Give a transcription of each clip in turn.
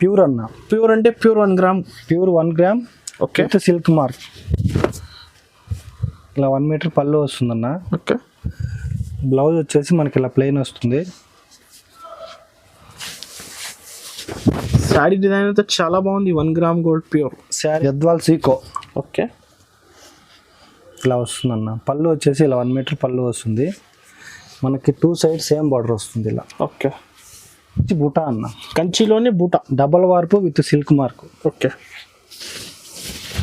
Pure అన్న. Pure అంటే pure 1 gram. Pure 1 gram. Okay. With silk mark. ఇలా 1 metre పళ్ళు వస్తుందన్న. ఓకే. బ్లౌజ్ వచ్చేసి మనకి ఇలా ప్లెయిన్ వస్తుంది. శారీ డిజైన్ అయితే చాలా బాగుంది. 1 gram gold pure sari Gadwal సీకో. ఓకే. ఇలా వస్తుందన్న. పళ్ళు వచ్చేసి ఇలా 1 మీటర్ పళ్ళు వస్తుంది. మనకి 2 సైడ్ సేమ్ బార్డర్ వస్తుంది ఇలా. ఓకే. బూటా అన్న. కంచిలోనే బూటా. డబల్ వార్పు with silk mark. Okay.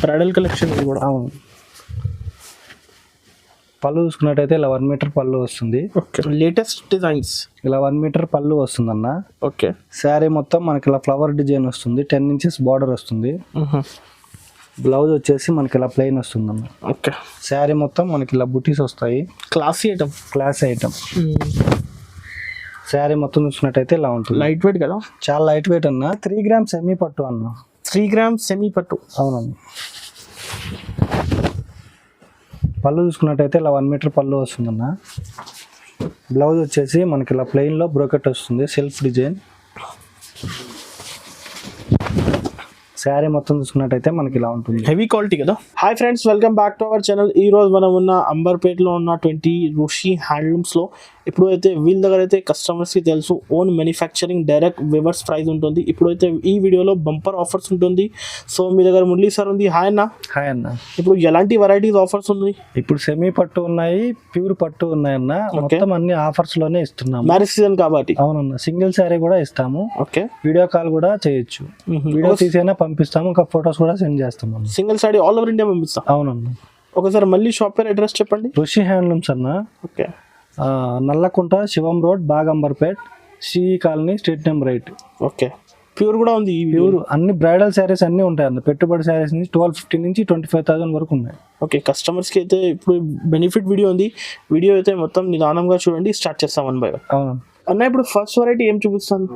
Bridal collection ఇది కూడా. అవును. పళ్ళు చూసుకున్నట్టయితే ఇలా 1 మీటర్ పళ్ళు వస్తుంది. ఓకే. Latest designs. ఇలా 1 మీటర్ పళ్ళు వస్తుందన్న. ఓకే. శారీ మొత్తం మనకి ఇలా ఫ్లవర్ డిజైన్ వస్తుంది. 10 ఇంచెస్ బార్డర్ వస్తుంది. బ్లౌజ్ వచ్చేసి మనకి ఇలా ప్లెయిన్ వస్తుందన్న. ఓకే. శారీ మొత్తం మనకి ఇలా బుటీస్ వస్తాయి. Classy item. Class item. Sari మొత్తం చూసుకున్నట్టయితే ఇలా ఉంటుంది. లైట్ వెయిట్ కదా. చాలా లైట్ వెయిట్ అన్న. 3 గ్రామ్ సెమీ పట్టు అన్న. 3 గ్రామ్ సెమీ పట్టు. అవునన్న. పళ్ళు చూసుకున్నట్టయితే ఇలా 1 మీటర్ పళ్ళు వస్తుందన్న. బ్లౌజ్ వచ్చేసి మనకి ఇలా ప్లెయిన్లో బ్రోకెట్ వస్తుంది. Self design. శారీ మొత్తం చూసుకున్నట్టయితే మనకి ఇలా ఉంటుంది. హెవీ క్వాలిటీ కదా. Hi friends, welcome back to our channel. ఈ రోజు మనం ఉన్న అంబర్పేటలో ఉన్న 20 రుషి హ్యాండ్లూమ్స్లో ఇప్పుడైతే వీళ్ళ దగ్గర అయితే కస్టమర్స్కి తెలుసు own manufacturing direct viewers price ఉంటుంది. ఇప్పుడైతే ఈ వీడియోలో బంపర్ ఆఫర్స్ ఉంటుంది. సో మీ దగ్గర మురళీ సార్ ఉంది. హాయ్ అన్న. హాయ్ అన్న. ఇప్పుడు ఎలాంటి వెరైటీస్ ఆఫర్స్ ఉంది? ఇప్పుడు సెమీ పట్టు ఉన్నాయి, ప్యూర్ పట్టు ఉన్నాయన్న. మొత్తం అన్ని ఆఫర్స్ లోనే ఇస్తున్నాము. మ్యారేజ్ సీజన్ కాబట్టి. అవునన్న. సింగిల్ శారీ కూడా ఇస్తాము. ఓకే. వీడియో కాల్ కూడా చేయొచ్చు. వీడియో తీసైనా పంపిస్తాము. ఇంకా ఫొటోస్ కూడా సెండ్ చేస్తాము. Single sari all over India పంపిస్తాం. అవునన్న. ఒకసారి మళ్ళీ షాప్ పేరు అడ్రస్ చెప్పండి. రుషి హ్యాండ్లూమ్స్ అన్న. Okay. Nallakunta Shivam road, Bagambarpet, CE colony, street number 8. Okay. Pure కూడా ఉంది. ప్యూర్ అన్ని బ్రైడల్ శారీస్ అన్ని ఉంటాయి అన్న. పెట్టుబడి శారీస్ నుంచి 1250 నుంచి 25,000 వరకు ఉన్నాయి. ఓకే. కస్టమర్స్కి అయితే ఇప్పుడు బెనిఫిట్ వీడియో ఉంది. వీడియో అయితే మొత్తం నిదానంగా చూడండి. స్టార్ట్ చేస్తాం 1 by 1. అవును అన్న. ఇప్పుడు ఫస్ట్ వెరైటీ ఏం చూపిస్తాను?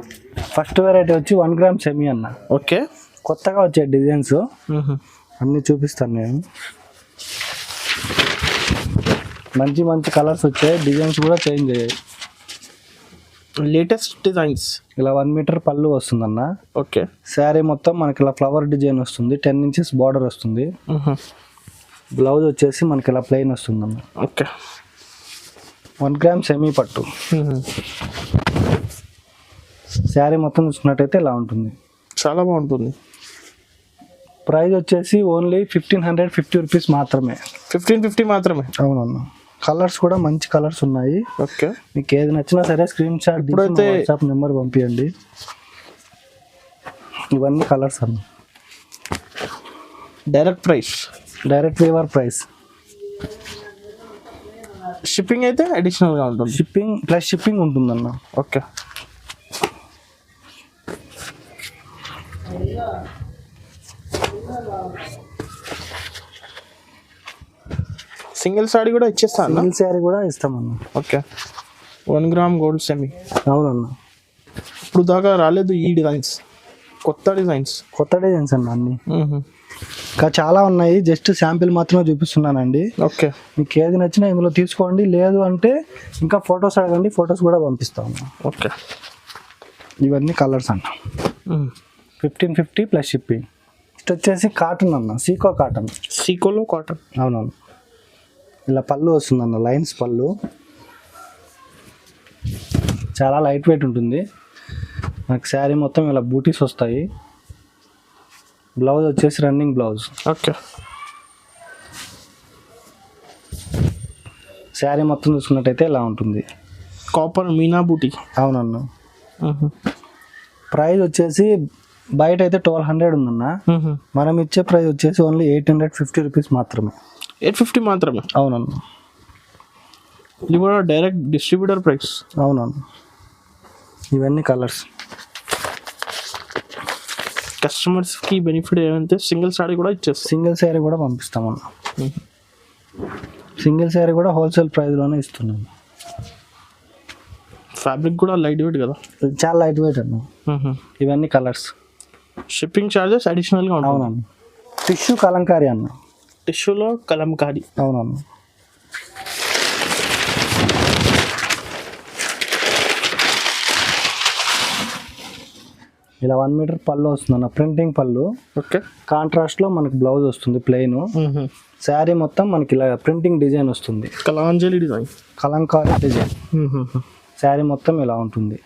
ఫస్ట్ వెరైటీ వచ్చి 1 గ్రామ్ సెమీ అన్న. ఓకే. కొత్తగా వచ్చే డిజైన్స్ అన్ని చూపిస్తాను నేను. మంచి మంచి కలర్స్ వచ్చాయి. డిజైన్స్ కూడా చేంజ్ అయ్యాయి. Latest designs. ఇలా 1 మీటర్ పళ్ళు వస్తుందన్న. ఓకే. శారీ మొత్తం మనకి ఇలా ఫ్లవర్ డిజైన్ వస్తుంది. 10 ఇంచెస్ బార్డర్ వస్తుంది. బ్లౌజ్ వచ్చేసి మనకి ఇలా ప్లెయిన్ వస్తుందన్న. ఓకే. 1 గ్రామ్ సెమీ పట్టు. శారీ మొత్తం చూసుకున్నట్టయితే ఇలా ఉంటుంది. చాలా బాగుంటుంది. ప్రైస్ వచ్చేసి ఓన్లీ 1550 రూపీస్ మాత్రమే. 1550 మాత్రమే. అవునన్న. కలర్స్ కూడా మంచి కలర్స్ ఉన్నాయి. ఓకే. మీకు ఏది నచ్చినా సరే స్క్రీన్ షాట్ తీసి వాట్సాప్ నెంబర్ పంపించండి. ఇవన్నీ కలర్స్ అన్న. Direct price. Direct weaver price. Shipping అయితే అడిషనల్గా ఉంటుంది. షిప్పింగ్ ప్లస్ షిప్పింగ్ ఉంటుందన్న. ఓకే. సింగిల్ సారీ కూడా ఇచ్చేస్తాను. సింగిల్ శారీ కూడా ఇస్తామన్న. ఓకే. 1 gram gold semi. అవునన్న. ఇప్పుడు దాకా రాలేదు ఈ డిజైన్స్. కొత్త డిజైన్స్ అన్న. అన్ని ఇంకా చాలా ఉన్నాయి. జస్ట్ శాంపిల్ మాత్రమే చూపిస్తున్నానండి. ఓకే. మీకు ఏది నచ్చినా ఇందులో తీసుకోండి. లేదు అంటే ఇంకా ఫొటోస్ అడగండి, ఫొటోస్ కూడా పంపిస్తాము. ఓకే. ఇవన్నీ కలర్స్ అన్న. 1550 ప్లస్ షిప్పింగ్. నెక్స్ట్ వచ్చేసి కాటన్ అన్న. సీకో కాటన్. సీకోలో కాటన్. అవునవును. ఇలా పళ్ళు వస్తుందన్న. లైన్స్ పళ్ళు. చాలా లైట్ వెయిట్ ఉంటుంది. నాకు శారీ మొత్తం ఇలా బూటీస్ వస్తాయి. బ్లౌజ్ వచ్చేసి రన్నింగ్ బ్లౌజ్. ఓకే. శారీ మొత్తం చూసుకున్నట్టయితే ఇలా ఉంటుంది. కాపర్ మీనా బూటీ. అవునన్న. ప్రైస్ వచ్చేసి బయట అయితే 1200 ఉందన్న. మనం ఇచ్చే ప్రైస్ వచ్చేసి ఓన్లీ 850 రూపీస్ మాత్రమే. 850 మాత్రమే. అవునన్న. ఇది కూడా డైరెక్ట్ డిస్ట్రిబ్యూటర్ ప్రైస్. అవునన్న. ఇవన్నీ కలర్స్. కస్టమర్స్కి బెనిఫిట్ ఏమంటే సింగిల్ సారీ కూడా ఇచ్చేస్తాం. సింగిల్ శారీ కూడా పంపిస్తామన్న. సింగిల్ శారీ కూడా హోల్సేల్ ప్రైస్లోనే ఇస్తున్నాము. ఫ్యాబ్రిక్ కూడా లైట్ వెయిట్ కదా. చాలా లైట్ వెయిట్ అన్న. ఇవన్నీ కలర్స్. షిప్పింగ్ ఛార్జెస్ అడిషనల్గా ఉంటాయి. అవునన్న. టిష్యూ కలంకారీ అన్న. టిష్యూలో కలంకారీ. అవునన్న. ఇలా 1 మీటర్ పళ్ళు వస్తుందన్న, ప్రింటింగ్ పళ్ళు. ఓకే. కాంట్రాస్ట్లో మనకి బ్లౌజ్ వస్తుంది ప్లెయిన్. శారీ మొత్తం మనకి ఇలా ప్రింటింగ్ డిజైన్ వస్తుంది, Kalanjali design, Kalamkari design. Sari మొత్తం ఇలా ఉంటుంది.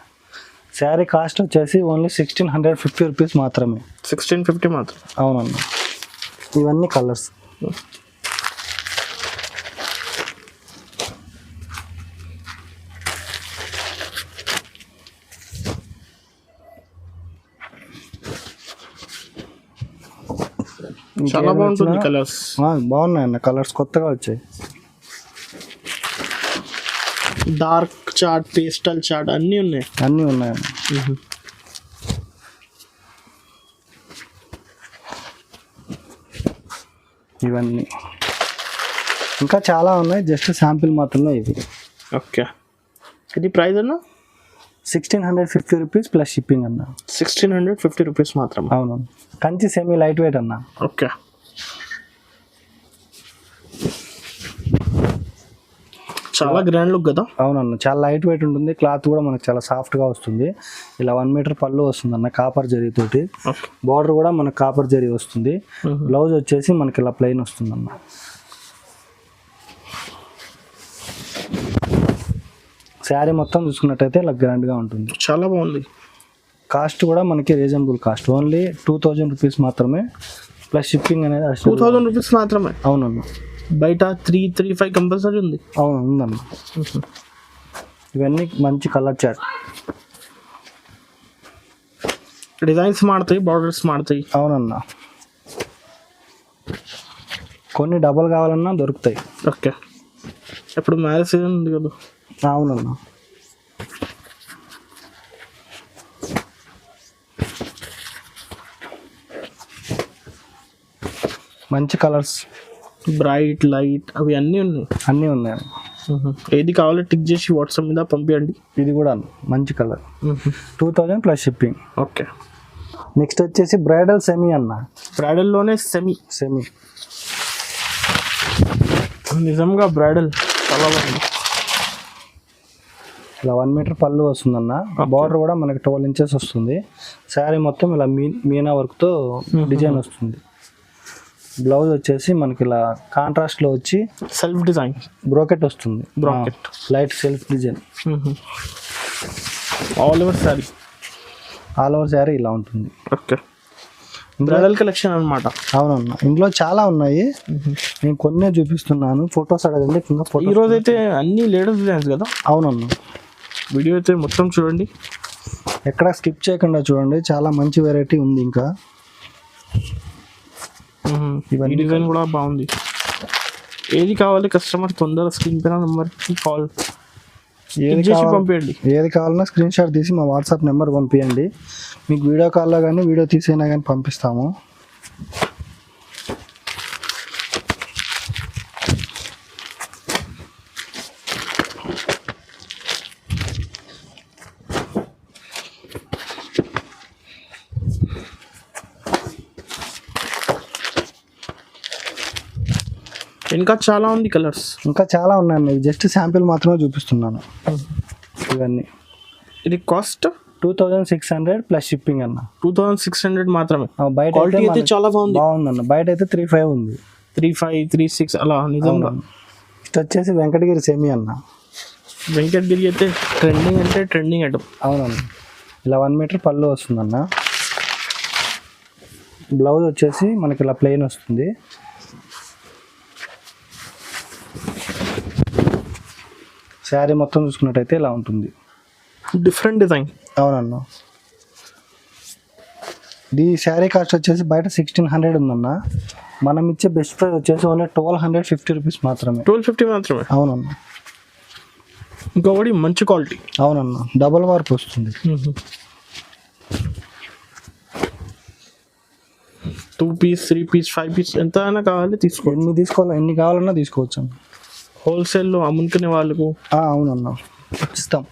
శారీ కాస్ట్ వచ్చేసి ఓన్లీ 1650 రూపీస్ మాత్రమే. 1650 మాత్రం. అవునన్న. ఇవన్నీ కలర్స్. చాలా బాగుంటుంది కలర్స్. బాగున్నాయి అన్న కలర్స్, కొత్తగా వచ్చాయి. డార్క్ చాట్, పేస్టల్ చాట్ అన్నీ ఉన్నాయి. అన్నీ ఉన్నాయి. ఇవన్నీ ఇంకా చాలా ఉన్నాయి, జస్ట్ శాంపిల్ మాత్రమే ఇవి. ఓకే. ఇది ప్రైస్ అన్న 1650 రూపీస్ ప్లస్ షిప్పింగ్ అన్న. 1650 రూపీస్ మాత్రం. అవును. కంచి సెమీ లైట్ వెయిట్ అన్న. ఓకే. చాలా గ్రాండ్ లుక్ కదా. అవునన్న, చాలా లైట్ వెయిట్ ఉంటుంది. క్లాత్ కూడా మనకు చాలా సాఫ్ట్గా వస్తుంది. ఇలా 1 మీటర్ పళ్ళు వస్తుంది అన్న, కాపర్ జరీతోటి. బార్డర్ కూడా మనకు కాపర్ జరీ వస్తుంది. బ్లౌజ్ వచ్చేసి మనకి ఇలా ప్లెయిన్ వస్తుంది అన్న. శారీ మొత్తం చూసుకున్నట్టయితే ఇలా గ్రాండ్గా ఉంటుంది. చాలా బాగుంది. కాస్ట్ కూడా మనకి రీజనబుల్ కాస్ట్, ఓన్లీ 2000 రూపీస్ మాత్రమే ప్లస్ షిప్పింగ్ అనేది. 2000 రూపీస్ మాత్రమే. అవునన్న. బయట 335 కంపల్సరీ ఉంది. అవును, ఉందన్న. ఇవన్నీ మంచి కలర్ చార్ట్. డిజైన్స్ మారుతాయి, బార్డర్స్ మారుతాయి. అవునన్న. కొన్ని డబల్ కావాలన్నా దొరుకుతాయి. ఓకే. ఇప్పుడు మ్యారేజ్ సీజన్ ఉంది కదా. అవునన్న. మంచి కలర్స్, బ్రైట్, లైట్ అవి అన్నీ ఉన్నాయి. అన్నీ ఉన్నాయి. ఏది కావాలో టిక్ చేసి వాట్సాప్ మీద పంపించండి. ఇది కూడా మంచి colour. 2000 plus shipping. Okay. Next వచ్చేసి బ్రైడల్ సెమీ అన్న. బ్రైడల్లోనే సెమీ. సెమీ నిజంగా బ్రైడల్ చాలా బాగుంది. ఇలా 1 మీటర్ పళ్ళు వస్తుందన్న. బార్డర్ కూడా మనకి 12 ఇంచెస్ వస్తుంది. శారీ మొత్తం ఇలా మీనా వర్క్తో డిజైన్ వస్తుంది. బ్లౌజ్ వచ్చేసి మనకి ఇలా కాంట్రాస్ట్లో వచ్చి సెల్ఫ్ డిజైన్ బ్రోకెట్ వస్తుంది. Brocade light self design. All over sari. All over sari ఇలా ఉంటుంది. ఓకే. బ్రైడల్ కలెక్షన్ అనమాట. అవునన్నా, ఇందులో చాలా ఉన్నాయి. నేను కొన్నే చూపిస్తున్నాను. ఫొటోస్ అడగండి కింద. ఈ రోజు అయితే అన్ని లేటెస్ట్ డిజైన్స్ కదా. అవునన్నా. వీడియో అయితే మొత్తం చూడండి, ఎక్కడ స్కిప్ చేయకుండా చూడండి. చాలా మంచి వెరైటీ ఉంది. ఇంకా ఈ డిజైన్ కూడా బాగుంది. ఏది కావాలి కస్టమర్ తొందరగా స్క్రీన్ పైన నెంబర్కి కాల్ చేసి పంపించండి. ఏది కావాలన్నా స్క్రీన్ షాట్ తీసి మా వాట్సాప్ నెంబర్ పంపించండి. మీకు వీడియో కాల్లో కానీ వీడియో తీసైనా కానీ పంపిస్తాము. ఇంకా చాలా ఉంది కలర్స్. ఇంకా చాలా ఉన్నాయి. జస్ట్ శాంపిల్ మాత్రమే చూపిస్తున్నాను. ఇవన్నీ. ఇది కాస్ట్ 2600 ప్లస్ షిప్పింగ్ అన్న. 2600 మాత్రమే. బయట అయితే చాలా బాగుంది. బాగుందన్న. బయట అయితే 35 ఉంది. 35, 36 అలా. నిజంగా. ఇది వచ్చేసి వెంకటగిరి సెమీ అన్న. వెంకటగిరి అయితే ట్రెండింగ్ అంటే ట్రెండింగ్ ఐటమ్. అవునన్న. ఇలా 1 మీటర్ పళ్ళు వస్తుందన్న. బ్లౌజ్ వచ్చేసి మనకి ఇలా ప్లెయిన్ వస్తుంది. శారీ మొత్తం చూసుకున్నట్టయితే ఇలా ఉంటుంది. Different design. అవునన్న. ఈ శారీ కాస్ట్ వచ్చేసి బయట 1600 ఉందన్న. మనం ఇచ్చే బెస్ట్ ప్రైస్ వచ్చేసి ఓన్లీ 1250 రూపీస్ మాత్రమే. 1250 మాత్రమే. అవునన్న. ఇంకొకటి మంచి క్వాలిటీ. అవునన్న. డబల్ వర్క్ వస్తుంది. 2 పీస్, 3 పీస్, 5 పీస్ ఎంత అయినా కావాలి తీసుకోవాలి. ఎన్ని కావాలన్నా తీసుకోవచ్చు. హోల్సేల్లో అమ్ముకునే వాళ్ళకు. అవునన్న, ఇస్తాం.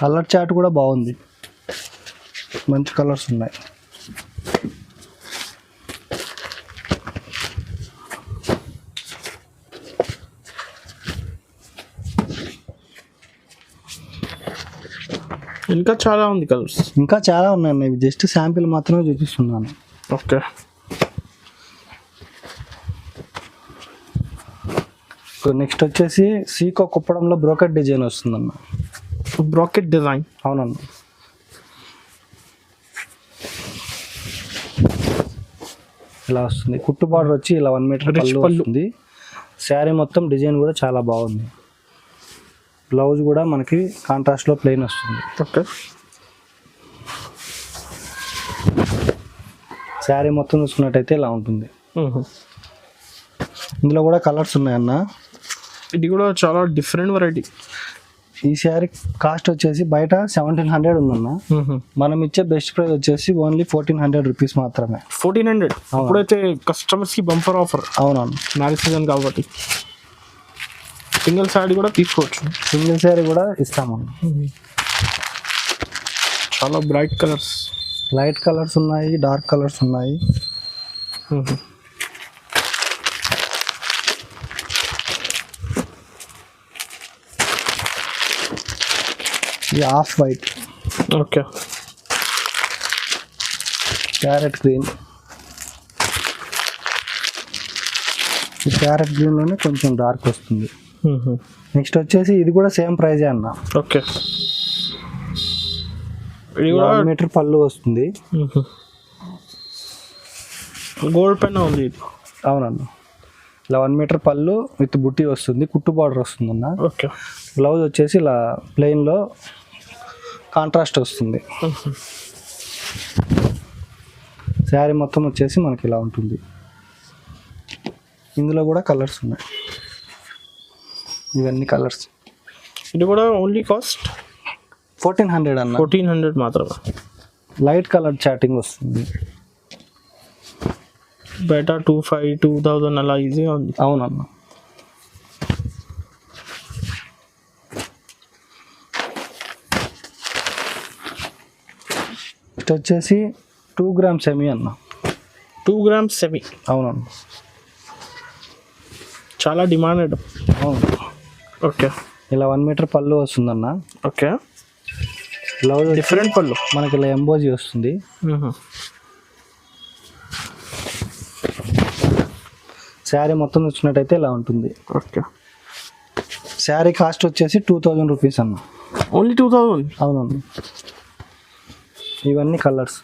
కలర్ చార్ట్ కూడా బాగుంది. మంచి కలర్స్ ఉన్నాయి. ఇంకా చాలా ఉంది కలర్స్. ఇంకా చాలా ఉన్నాయండి, ఇవి జస్ట్ శాంపిల్ మాత్రమే చూపిస్తున్నాను. ఓకే. నెక్స్ట్ వచ్చేసి సీకో కుప్పడంలో బ్రోకెట్ డిజైన్ వస్తుందన్న. Bracket design. అవునన్న. ఇలా వస్తుంది, కుట్టు బార్డర్ వచ్చి ఇలా 1 మీటర్ పళ్ళు వస్తుంది. శారీ మొత్తం డిజైన్ కూడా చాలా బాగుంది. బ్లౌజ్ కూడా మనకి కాంట్రాస్ట్లో ప్లెయిన్ వస్తుంది. ఓకే. శారీ మొత్తం చూసుకున్నట్టయితే ఇలా ఉంటుంది. ఇందులో కూడా కలర్స్ ఉన్నాయన్న. ఇది కూడా చాలా డిఫరెంట్ వెరైటీ. ఈ శారీ కాస్ట్ వచ్చేసి బయట 1700 ఉందన్న. మనం ఇచ్చే బెస్ట్ ప్రైస్ వచ్చేసి ఓన్లీ 1400 రూపీస్ మాత్రమే. 1400. అప్పుడైతే కస్టమర్స్ కి బంపర్ ఆఫర్. అవునవును, మ్యారేజ్ సీజన్ కాబట్టి సింగిల్ శారీ కూడా తీసుకోవచ్చు. సింగిల్ శారీ కూడా ఇస్తామన్న. చాలా బ్రైట్ కలర్స్, లైట్ కలర్స్ ఉన్నాయి, డార్క్ కలర్స్ ఉన్నాయి. ఇది off white. Okay. Carrot green. ఈ క్యారెట్ గ్రీన్లోనే కొంచెం డార్క్ వస్తుంది. నెక్స్ట్ వచ్చేసి ఇది కూడా సేమ్ ప్రైజే అన్న. ఓకే. ఇది కూడా 1 మీటర్ పళ్ళు వస్తుంది. గోల్డ్ పెన్ ఉంది. అవునన్న, ఇలా 1 మీటర్ పళ్ళు విత్ బుట్టి వస్తుంది, కుట్టు బార్డర్ వస్తుంది అన్న. ఓకే. బ్లౌజ్ వచ్చేసి ఇలా ప్లెయిన్లో కాంట్రాస్ట్ వస్తుంది. శారీ మొత్తం వచ్చేసి మనకి ఇలా ఉంటుంది. ఇందులో కూడా కలర్స్ ఉన్నాయి, ఇవన్నీ కలర్స్. ఇది కూడా ఓన్లీ కాస్ట్ 1400 అన్న. 1400 మాత్రమే. లైట్ కలర్ చాటింగ్ వస్తుంది. బయట 2500 2000 అలా ఈజీగా ఉంది. అవునన్న. నెక్స్ట్ వచ్చేసి 2 గ్రామ్ సెమీ అన్న. 2 గ్రామ్స్ సెమీ. అవునన్న, చాలా డిమాండెడ్. అవును. ఓకే. ఇలా 1 మీటర్ పళ్ళు వస్తుందన్న. ఓకే. బ్లౌజ్ డిఫరెంట్ పళ్ళు మనకి ఇలా ఎంబోజీ వస్తుంది. శారీ మొత్తం చూసినట్టయితే ఇలా ఉంటుంది. ఓకే. శారీ కాస్ట్ వచ్చేసి 2000 రూపీస్ అన్న. ఓన్లీ 2000. అవునన్న. ఇవన్నీ కలర్స్.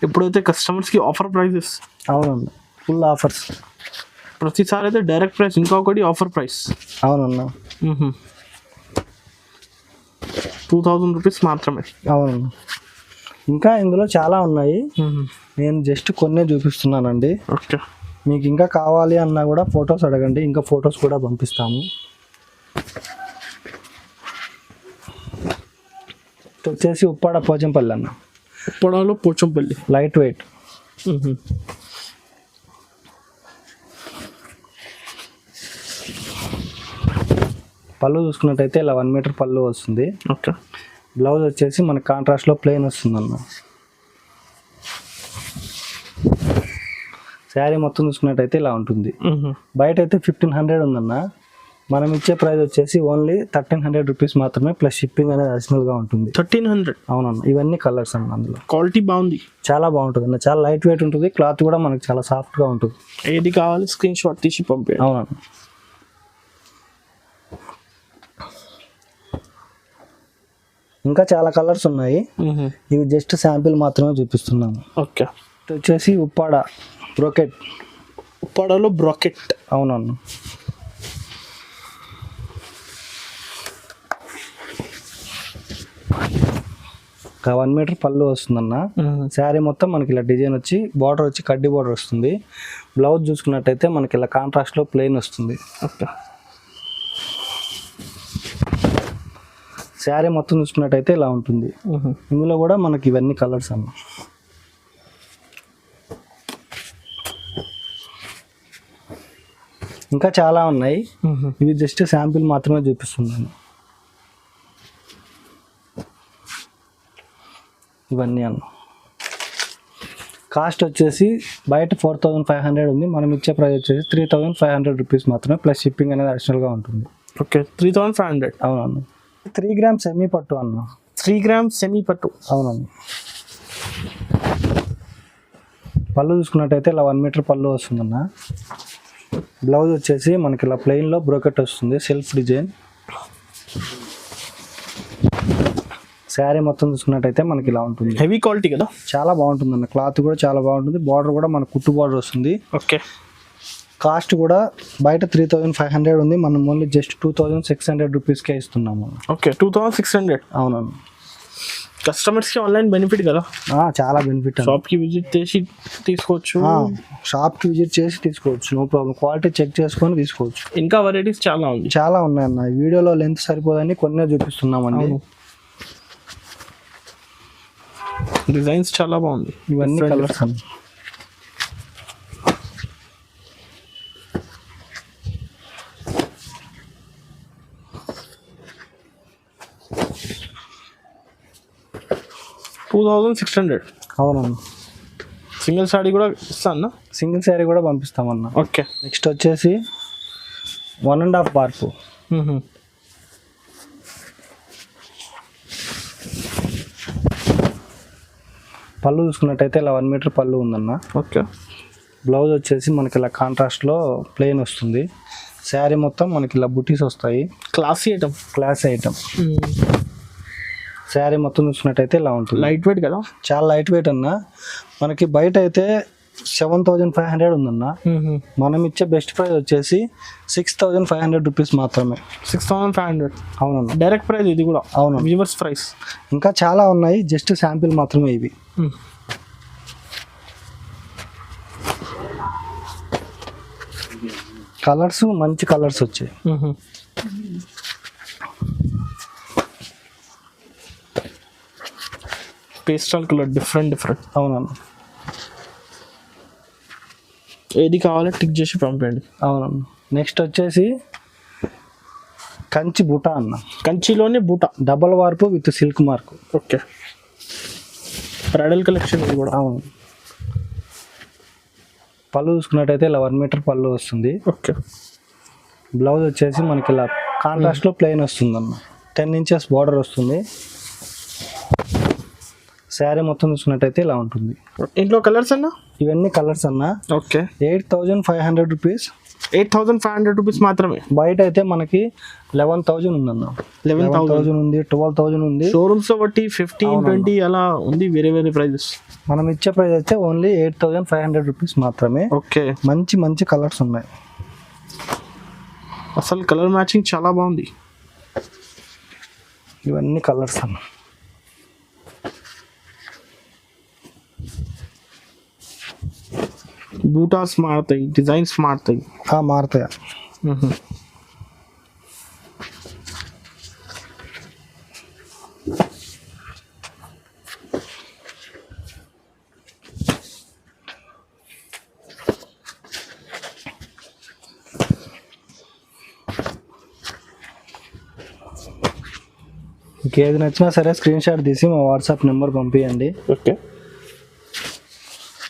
ఇప్పుడైతే కస్టమర్స్కి ఆఫర్ ప్రైజెస్. అవునన్న, ఫుల్ ఆఫర్స్. ప్రతిసారి అయితే డైరెక్ట్ ప్రైస్, ఇంకొకటి ఆఫర్ ప్రైస్. అవునన్న. 2000 రూపీస్ మాత్రమే. అవునన్న. ఇంకా ఇందులో చాలా ఉన్నాయి, నేను జస్ట్ కొన్నే చూపిస్తున్నానండి. ఓకే. మీకు ఇంకా కావాలి అన్నా కూడా ఫొటోస్ అడగండి, ఇంకా ఫొటోస్ కూడా పంపిస్తాము. వచ్చేసి ఉప్పాడ పోచంపల్లి అన్న. ఉప్పాడలో పోచంపల్లి. Light weight. పళ్ళు చూసుకున్నట్టయితే ఇలా 1 మీటర్ పళ్ళు వస్తుంది. ఓకే. బ్లౌజ్ వచ్చేసి మన కాంట్రాస్ట్లో ప్లెయిన్ వస్తుంది అన్న. శారీ మొత్తం చూసుకున్నట్టయితే ఇలా ఉంటుంది. బయట అయితే 1500 ఉందన్న. మనం ఇచ్చే ప్రైస్ వచ్చేసి ఓన్లీ 1300 రూపీస్ మాత్రమే, ప్లస్ షిప్పింగ్ అనేది అడిషనల్గా ఉంటుంది. 1300. అవునన్న. ఇవన్నీ కలర్స్ అన్న. అందులో క్వాలిటీ బాగుంది, చాలా బాగుంటుంది అన్న. చాలా లైట్ వెయిట్ ఉంటుంది, క్లాత్ కూడా మనకు చాలా సాఫ్ట్గా ఉంటుంది. ఏది కావాలి స్క్రీన్ షాట్ తీసి పంపేయండి. అవునన్న. ఇంకా చాలా కలర్స్ ఉన్నాయి, ఇవి జస్ట్ శాంపిల్ మాత్రమే చూపిస్తున్నాము. ఓకే. వచ్చేసి ఉప్పాడ బ్రోకెట్. ఉప్పాడలో బ్రాకెట్. అవునన్న. ఒక 1 మీటర్ పళ్ళు వస్తుందన్న. శారీ మొత్తం మనకి ఇలా డిజైన్ వచ్చి బార్డర్ వచ్చి కడ్డీ బార్డర్ వస్తుంది. బ్లౌజ్ చూసుకున్నట్టయితే మనకి ఇలా కాంట్రాస్ట్లో ప్లెయిన్ వస్తుంది. ఓకే. శారీ మొత్తం చూసుకున్నట్టయితే ఇలా ఉంటుంది. ఇందులో కూడా మనకి ఇవన్నీ కలర్స్ అన్న. ఇంకా చాలా ఉన్నాయి, ఇవి జస్ట్ శాంపిల్ మాత్రమే చూపిస్తున్నాను. ఇవన్నీ అన్న. కాస్ట్ వచ్చేసి బయట 4500 ఉంది, మనం ఇచ్చే ప్రైస్ వచ్చేసి 3500 రూపీస్ మాత్రమే, ప్లస్ షిప్పింగ్ అనేది అడిషనల్గా ఉంటుంది. ఓకే. 3500. అవునన్న. 3 గ్రామ్ సెమీ పట్టు అన్న. 3 గ్రామ్ సెమీ పట్టు. అవునండి. పళ్ళు చూసుకున్నట్టయితే ఇలా 1 మీటర్ పళ్ళు వస్తుందన్న. బ్లౌజ్ వచ్చేసి మనకి ఇలా ప్లెయిన్లో బ్రోకెట్ వస్తుంది, సెల్ఫ్ డిజైన్. శారీ మొత్తం చూసుకున్నట్టయితే మనకి ఇలా ఉంటుంది. హెవీ క్వాలిటీ కదా, చాలా బాగుంటుందన్న. క్లాత్ కూడా చాలా బాగుంటుంది. బార్డర్ కూడా మన కుట్టు బార్డర్ వస్తుంది. ఓకే. కాస్ట్ కూడా బయట 3500 ఉంది, మనం ఓన్లీ జస్ట్ 2600 రూపీస్కే ఇస్తున్నాము. ఓకే, 2600. అవునవును. కస్టమర్స్కి ఆన్లైన్ బెనిఫిట్ కదా, చాలా బెనిఫిట్. షాప్కి విజిట్ చేసి తీసుకోవచ్చు. షాప్కి విజిట్ చేసి తీసుకోవచ్చు, నో ప్రాబ్లం. క్వాలిటీ చెక్ చేసుకొని తీసుకోవచ్చు. ఇంకా వెరైటీస్ చాలా ఉంది, చాలా ఉన్నాయన్న. వీడియోలో లెంత్ సరిపోదని కొన్నే చూపిస్తున్నామండి. డిజైన్స్ చాలా బాగుంది. ఇవన్నీ కలర్స్ అన్న. $2600. అవునన్న. సింగిల్ సారీ కూడా ఇస్తాను. సింగిల్ శారీ కూడా పంపిస్తామన్న. ఓకే. నెక్స్ట్ వచ్చేసి 1.5 బార్పు. పళ్ళు చూసుకున్నట్టయితే ఇలా 1 మీటర్ పళ్ళు ఉందన్న. ఓకే. బ్లౌజ్ వచ్చేసి మనకి ఇలా కాంట్రాస్ట్లో ప్లెయిన్ వస్తుంది. శారీ మొత్తం మనకి ఇలా బుటీస్ వస్తాయి. Classy item, class item. Sari మొత్తం చూసుకున్నట్టయితే ఇలా ఉంటుంది. లైట్ వెయిట్ కదా, చాలా లైట్ వెయిట్ అన్న. మనకి బయట అయితే 7500 ఉందన్న. మనం ఇచ్చే బెస్ట్ ప్రైస్ వచ్చేసి 6500 రూపీస్ మాత్రమే. 6500. అవునన్న. డైరెక్ట్ ప్రైస్ ఇది కూడా. అవును, వ్యూవర్స్ ప్రైస్. ఇంకా చాలా ఉన్నాయి, జస్ట్ శాంపిల్ మాత్రమే ఇవి. కలర్స్ మంచి కలర్స్ వచ్చాయి. Pastel colour, different. అవునన్న. ఏది కావాలో టిక్ చేసి పంపండి. అవునన్న. నెక్స్ట్ వచ్చేసి కంచి బూటా అన్న. కంచిలోనే బూటా, డబల్ వార్పు with silk mark. Okay. Bridal collection ఇది కూడా. అవును. పళ్ళు చూసుకున్నట్టయితే ఇలా 1 మీటర్ పళ్ళు వస్తుంది. ఓకే. బ్లౌజ్ వచ్చేసి మనకి ఇలా కాంట్రాస్ట్లో ప్లెయిన్ వస్తుంది అన్న. 10 ఇంచెస్ బార్డర్ వస్తుంది. శారీ మొత్తం చూసుకున్నట్టయితే ఇలా ఉంటుంది. ఇంట్లో కలర్స్ అన్న, ఇవన్నీ కలర్స్ అన్న. ఓకే. 8500 రూపీస్. 8500 రూపీస్ మాత్రమే. బయట అయితే మనకి 11000 ఉందన్న. 11,000 ఉంది, 12,000 ఉంది. షోరూమ్స్ లో బట్టి 15-20 అలా ఉంది, వేరే వేరే ప్రైజెస్. మనం ఇచ్చే ప్రైస్ అయితే ఓన్లీ 8500 రూపీస్ మాత్రమే. ఓకే. మంచి మంచి కలర్స్ ఉన్నాయి. అసలు కలర్ మ్యాచింగ్ చాలా బాగుంది. ఇవన్నీ కలర్స్ అన్న. బూటాస్ మారుతాయి, డిజైన్స్ మారుతాయి. మారుతాయా? ఇంకేది నచ్చినా సరే స్క్రీన్ షాట్ తీసి మా వాట్సాప్ నెంబర్ పంపించండి. ఓకే.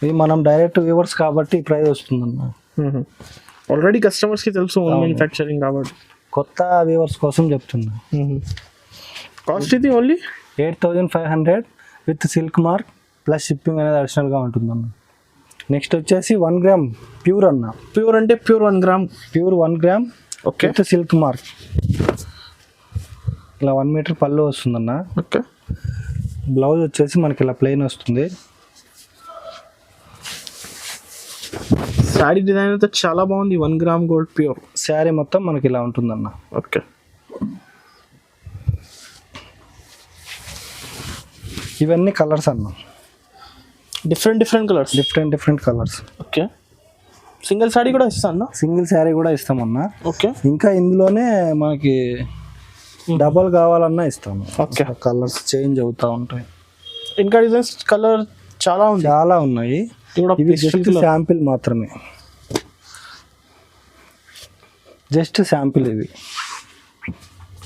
ఇది మనం డైరెక్ట్ వ్యూవర్స్ కాబట్టి ప్రైస్ వస్తుందన్న. ఆల్రెడీ కస్టమర్స్కి తెలుసు ఓన్ మ్యానుఫ్యాక్చరింగ్ కాబట్టి. కొత్త వ్యూవర్స్ కోసం చెప్తున్నా. కాస్ట్ ఇది only 8500 with silk mark plus shipping అనేది అడిషనల్గా ఉంటుందన్న. నెక్స్ట్ వచ్చేసి 1 గ్రామ్ ప్యూర్ అన్న. ప్యూర్ అంటే pure 1 gram. Pure 1 gram okay. With silk mark. ఇలా 1 మీటర్ పళ్ళు వస్తుందన్న. ఓకే. బ్లౌజ్ వచ్చేసి మనకి ఇలా ప్లెయిన్ వస్తుంది. శారీ డిజైన్ అయితే చాలా బాగుంది. 1 గ్రామ్ గోల్డ్ ప్యూర్. శారీ మొత్తం మనకి ఇలా ఉంటుందన్న. ఓకే. ఇవన్నీ కలర్స్ అన్న. Different colours. Different colours. Okay. Single sari కూడా ఇస్తాను. సింగిల్ శారీ కూడా ఇస్తామన్నా. ఓకే. ఇంకా ఇందులోనే మనకి డబల్ కావాలన్నా ఇస్తాము. ఓకే. కలర్స్ చేంజ్ అవుతూ ఉంటాయి. ఇంకా డిజైన్స్ కలర్ చాలా ఉన్నాయి. ఇవి జస్ట్ శాంపిల్ మాత్రమే. Just sample. ఇవి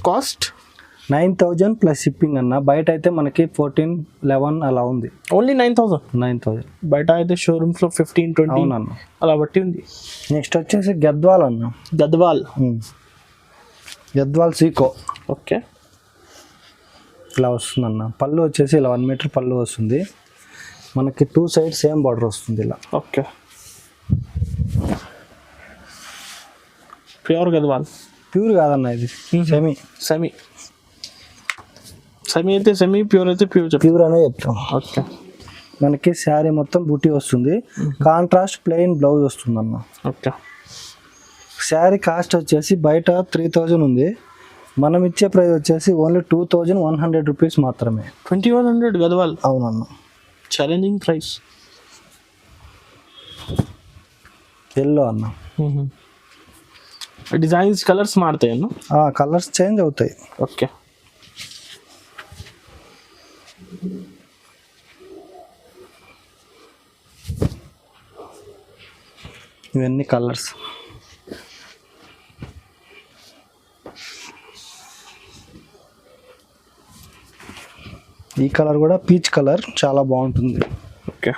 కాస్ట్ 9000 ప్లస్ షిప్పింగ్ అన్న. బయట అయితే మనకి 14-11 అలా ఉంది. ఓన్లీ 9000. బయట అయితే షోరూమ్స్ లో 15-20 అవునన్న అలా బట్టి ఉంది. నెక్స్ట్ వచ్చేసి గద్వాల్ అన్న. గద్వాల్ సీకో. ఓకే. ఇలా వస్తుంది అన్న. పళ్ళు వచ్చేసి ఇలా 1 మీటర్ పళ్ళు వస్తుంది. మనకి 2 సైడ్ సేమ్ బార్డర్ వస్తుంది ఇలా. Okay, pure Gadwal. ప్యూర్ కాదన్న, ఇది సెమీ. సెమీ అయితే సెమీ, ప్యూర్ అయితే ప్యూర్ అనే చెప్తాం. ఓకే, మనకి శారీ మొత్తం బూటీ వస్తుంది. కాంట్రాస్ట్ ప్లెయిన్ బ్లౌజ్ వస్తుంది అన్న. ఓకే. శారీ కాస్ట్ వచ్చేసి బయట 3000 ఉంది. మనం ఇచ్చే ప్రైస్ వచ్చేసి ఓన్లీ 2100 రూపీస్ మాత్రమే. 2100 గద్వాల్. అవునన్న. Challenging price. ఎల్లో అన్న. డిజైన్స్ కలర్స్ మారుతాయి అన్న. కలర్స్ చేంజ్ అవుతాయి. ఓకే, ఇవన్నీ కలర్స్. ఈ కలర్ కూడా పీచ్ కలర్, చాలా బాగుంటుంది. ఓకే,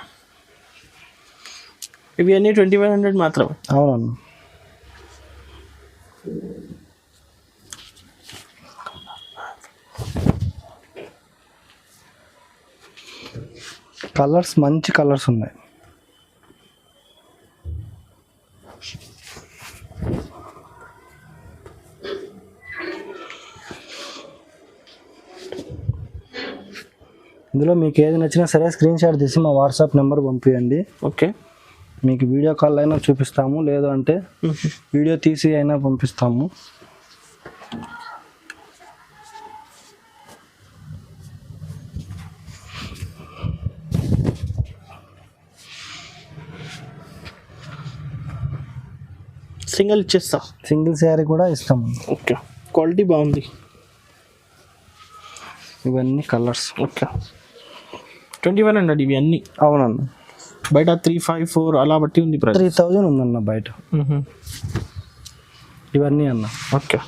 ఇవి అన్నీ 2500 మాత్రమే. అవునన్న. కలర్స్ మంచి కలర్స్ ఉన్నాయి. ఇందులో మీకు ఏది నచ్చినా సరే స్క్రీన్ షాట్ తీసి మా వాట్సాప్ నెంబర్ పంపించండి. ఓకే, మీకు వీడియో కాల్ అయినా చూపిస్తాము, లేదు అంటే వీడియో తీసి అయినా పంపిస్తాము. సింగిల్ ఇచ్చేస్తా. సింగిల్ శారీ కూడా ఇస్తాము. ఓకే, క్వాలిటీ బాగుంది. ఇవన్నీ కలర్స్. ఓకే, 2100 ఇవి అన్నీ. అవునన్న. బయట 354 అలా బట్టి ఉంది ప్రైస్. 3000 ఉందన్న బయట. ఇవన్నీ అన్న. ఓకే.